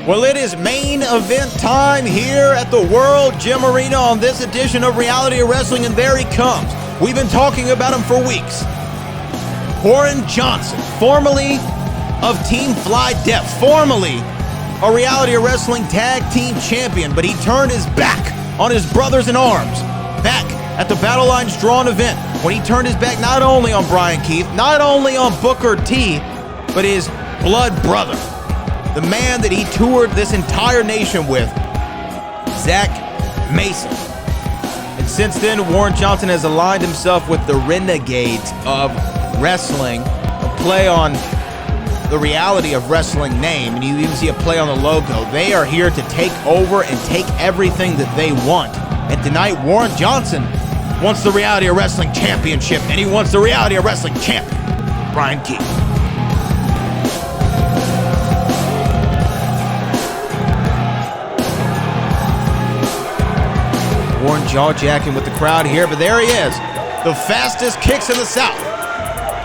Well, it is main event time here at the World Gym Arena on this edition of Reality of Wrestling, and there he comes. We've been talking about him for weeks. Warren Johnson, formerly of Team Fly Death, formerly a Reality of Wrestling Tag Team Champion, but he turned his back on his brothers in arms back at the Battle Lines Drawn event when he turned his back not only on Bryan Keith, not only on Booker T, but his blood brother. The man that he toured this entire nation with, Zach Mason. And since then, Warren Johnson has aligned himself with the Renegades of Wrestling, a play on the Reality of Wrestling name, and you even see a play on the logo. They are here to take over and take everything that they want. And tonight, Warren Johnson wants the Reality of Wrestling Championship, and he wants the Reality of Wrestling Champion, Bryan Keith. Warren jaw-jacking with the crowd here, but there he is. The fastest kicks in the South.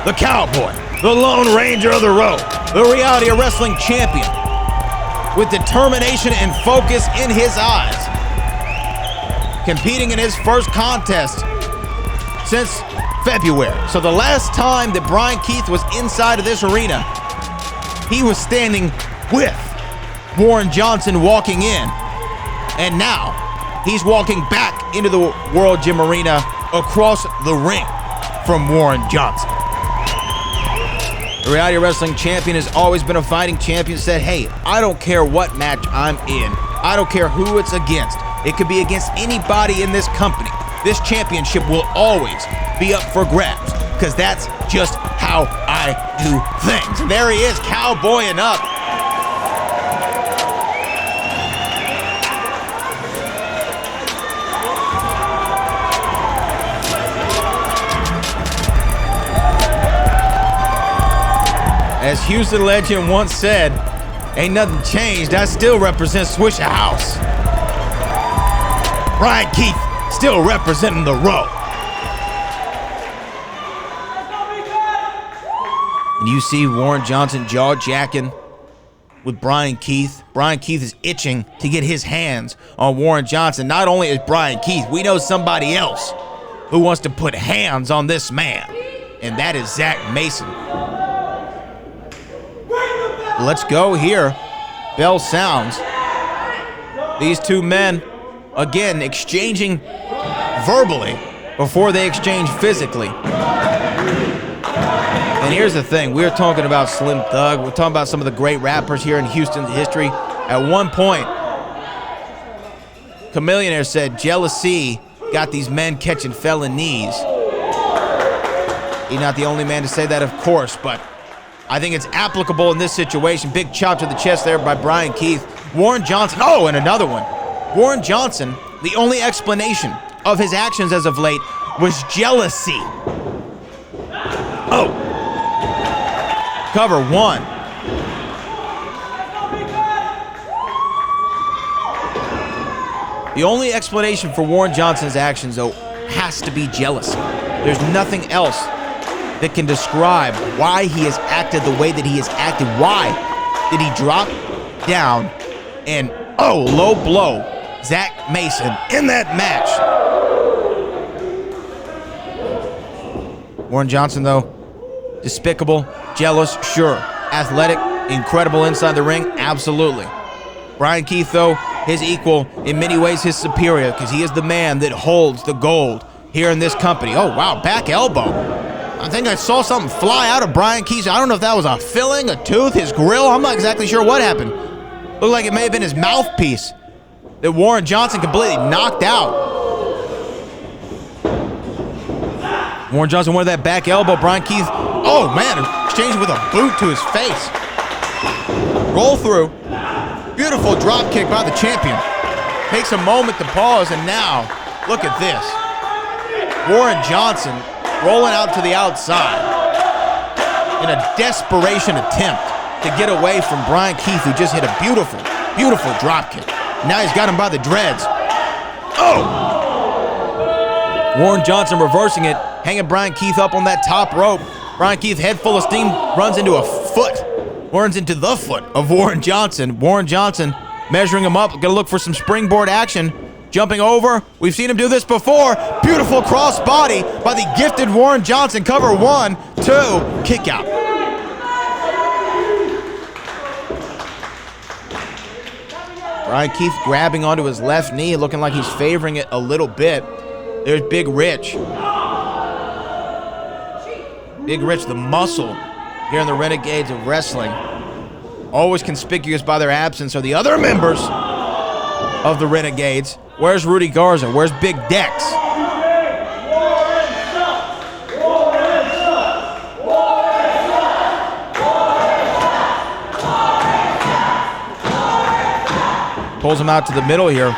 The Cowboy, the Lone Ranger of the road, the Reality of Wrestling Champion, with determination and focus in his eyes. Competing in his first contest since February. So the last time that Bryan Keith was inside of this arena, he was standing with Warren Johnson walking in. And now, he's walking back into the World Gym Arena across the ring from Warren Johnson. The Reality Wrestling Champion has always been a fighting champion. Said, hey, I don't care what match I'm in. I don't care who it's against. It could be against anybody in this company. This championship will always be up for grabs because that's just how I do things. And there he is, cowboying up. As Houston legend once said, ain't nothing changed, I still represent Swisher House. Bryan Keith still representing the row. And you see Warren Johnson jaw-jacking with Bryan Keith. Bryan Keith is itching to get his hands on Warren Johnson. Not only is Bryan Keith, we know somebody else who wants to put hands on this man, and that is Zach Mason. Let's go here. Bell sounds. These two men, again, exchanging verbally before they exchange physically. And here's the thing. We're talking about Slim Thug. We're talking about some of the great rappers here in Houston's history. At one point, Chameleonaire said, jealousy got these men catching felonies. He's not the only man to say that, of course, but I think it's applicable in this situation. Big chop to the chest there by Bryan Keith. Warren Johnson, oh, and another one. Warren Johnson, the only explanation of his actions as of late was jealousy. Oh. Cover one. The only explanation for Warren Johnson's actions, though, has to be jealousy. There's nothing else that can describe why he has acted the way that he has acted. Why did he drop down and, oh, low blow Zach Mason in that match? Warren Johnson, though, despicable, jealous, sure. Athletic, incredible inside the ring, absolutely. Bryan Keith, though, his equal, in many ways his superior, because he is the man that holds the gold here in this company. Oh, wow, back elbow. I think I saw something fly out of Bryan Keith. I don't know if that was a filling, a tooth, his grill. I'm not exactly sure what happened. Looked like it may have been his mouthpiece that Warren Johnson completely knocked out. Warren Johnson wanted that back elbow. Bryan Keith, oh man, exchanged with a boot to his face. Roll through. Beautiful drop kick by the champion. Takes a moment to pause, and now, look at this. Warren Johnson rolling out to the outside in a desperation attempt to get away from Bryan Keith, who just hit a beautiful, beautiful drop kick. Now he's got him by the dreads. Oh! Warren Johnson reversing it, hanging Bryan Keith up on that top rope. Bryan Keith, head full of steam, runs into a foot Warren's into the foot of Warren Johnson. Warren Johnson measuring him up, gonna look for some springboard action. Jumping over, we've seen him do this before. Beautiful cross body by the gifted Warren Johnson. Cover 1, 2, kick out. Bryan Keith grabbing onto his left knee, looking like he's favoring it a little bit. There's Big Rich. Big Rich, the muscle here in the Renegades of Wrestling. Always conspicuous by their absence are the other members of the Renegades. Where's Rudy Garza? Where's Big Dex? Pulls him out to the middle here.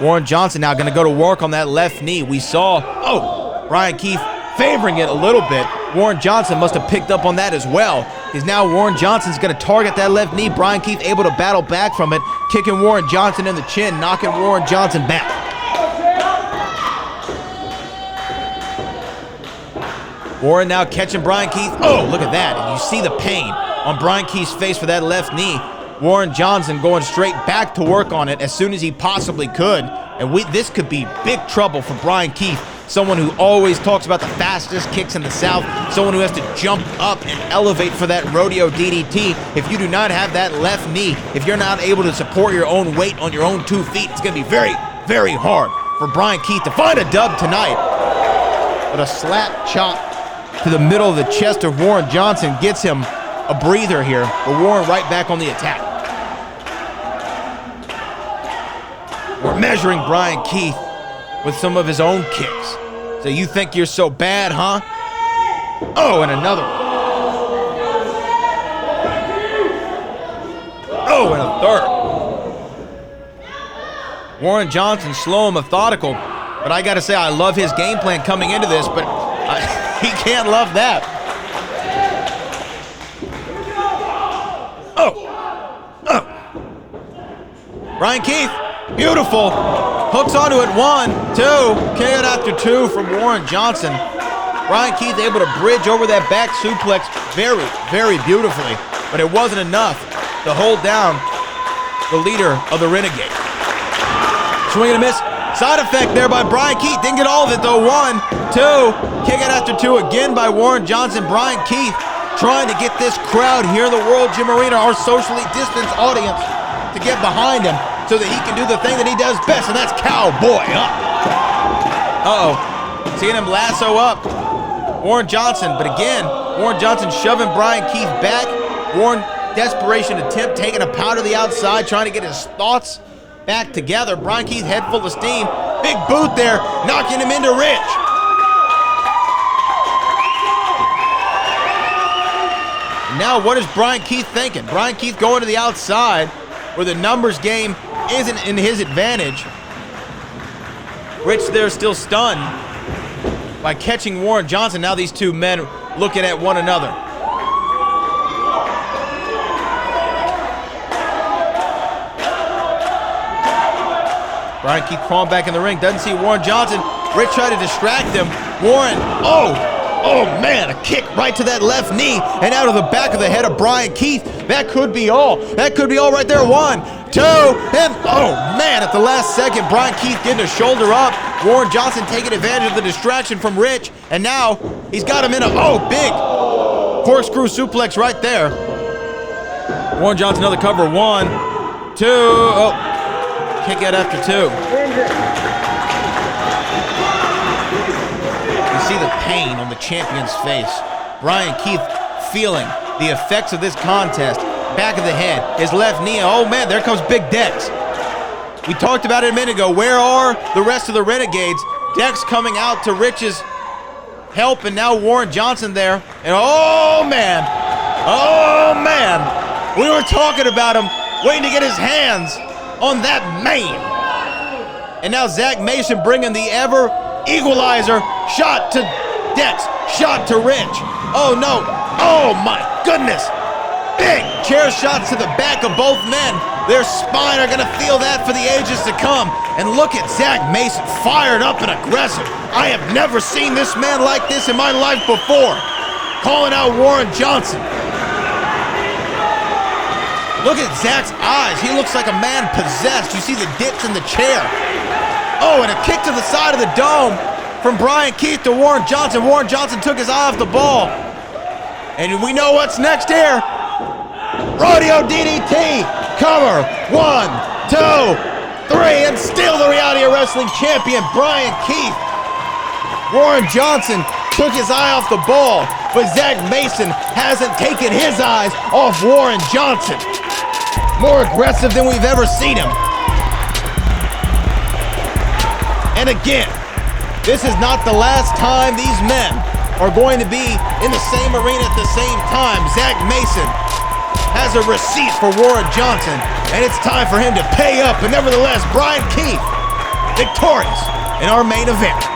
Warren Johnson now going to go to work on that left knee. We saw, Bryan Keith favoring it a little bit. Warren Johnson must have picked up on that as well. Because now Warren Johnson's going to target that left knee. Bryan Keith able to battle back from it, kicking Warren Johnson in the chin, knocking Warren Johnson back. Warren now catching Bryan Keith. Oh, look at that. And you see the pain on Bryan Keith's face for that left knee. Warren Johnson going straight back to work on it as soon as he possibly could. And this could be big trouble for Bryan Keith, someone who always talks about the fastest kicks in the South, someone who has to jump up and elevate for that rodeo DDT. If you do not have that left knee, if you're not able to support your own weight on your own 2 feet, it's going to be very, very hard for Bryan Keith to find a dub tonight. But a slap chop to the middle of the chest of Warren Johnson gets him a breather here, but Warren right back on the attack. We're measuring Bryan Keith with some of his own kicks. So you think you're so bad, huh? Oh, and another one. Oh, and a third. Warren Johnson slow and methodical, but I gotta say I love his game plan coming into this, but he can't love that. Bryan Keith, beautiful. Hooks onto it, 1, 2. Kick out after 2 from Warren Johnson. Bryan Keith able to bridge over that back suplex very, very beautifully, but it wasn't enough to hold down the leader of the Renegade. Swing and a miss. Side effect there by Bryan Keith. Didn't get all of it though. 1, 2. Kick out after 2 again by Warren Johnson. Bryan Keith trying to get this crowd here in the World Gym Arena, our socially distanced audience, to get behind him so that he can do the thing that he does best, and that's cowboy up. Seeing him lasso up Warren Johnson, but again, Warren Johnson shoving Bryan Keith back. Warren, desperation attempt, taking a pound to the outside, trying to get his thoughts back together. Bryan Keith head full of steam. Big boot there, knocking him into Rich. Now what is Bryan Keith thinking? Bryan Keith going to the outside where the numbers game isn't in his advantage. Rich there still stunned by catching Warren Johnson. Now these two men looking at one another. Bryan Keith crawling back in the ring, doesn't see Warren Johnson. Rich tried to distract him. Warren, oh man, a kick right to that left knee and out of the back of the head of Bryan Keith. That could be all. That could be all right there. 1, 2, and oh man, at the last second, Bryan Keith getting a shoulder up. Warren Johnson taking advantage of the distraction from Rich, and now he's got him in a, big corkscrew suplex right there. Warren Johnson, another cover. 1, 2, kick out after 2. You see the pain on the champion's face. Bryan Keith feeling the effects of this contest. Back of the head, his left knee. Oh man, there comes Big Dex. We talked about it a minute ago. Where are the rest of the Renegades? Dex coming out to Rich's help, and now Warren Johnson there. And oh man, we were talking about him, waiting to get his hands on that mane. And now Zach Mason bringing the ever equalizer. Shot to Dex, shot to Rich. Oh no, oh my goodness. Big chair shots to the back of both men. Their spine are gonna feel that for the ages to come. And look at Zach Mason, fired up and aggressive. I have never seen this man like this in my life before. Calling out Warren Johnson. Look at Zach's eyes. He looks like a man possessed. You see the dips in the chair. Oh, and a kick to the side of the dome from Bryan Keith to Warren Johnson. Warren Johnson took his eye off the ball. And we know what's next here. Rodeo DDT. Cover. 1, 2, 3. And still the Reality of Wrestling champion, Bryan Keith. Warren Johnson took his eye off the ball, but Zach Mason hasn't taken his eyes off Warren Johnson. More aggressive than we've ever seen him. And again, this is not the last time these men are going to be in the same arena at the same time. Zach Mason has a receipt for Warren Johnson, and it's time for him to pay up. But nevertheless, Bryan Keith victorious in our main event.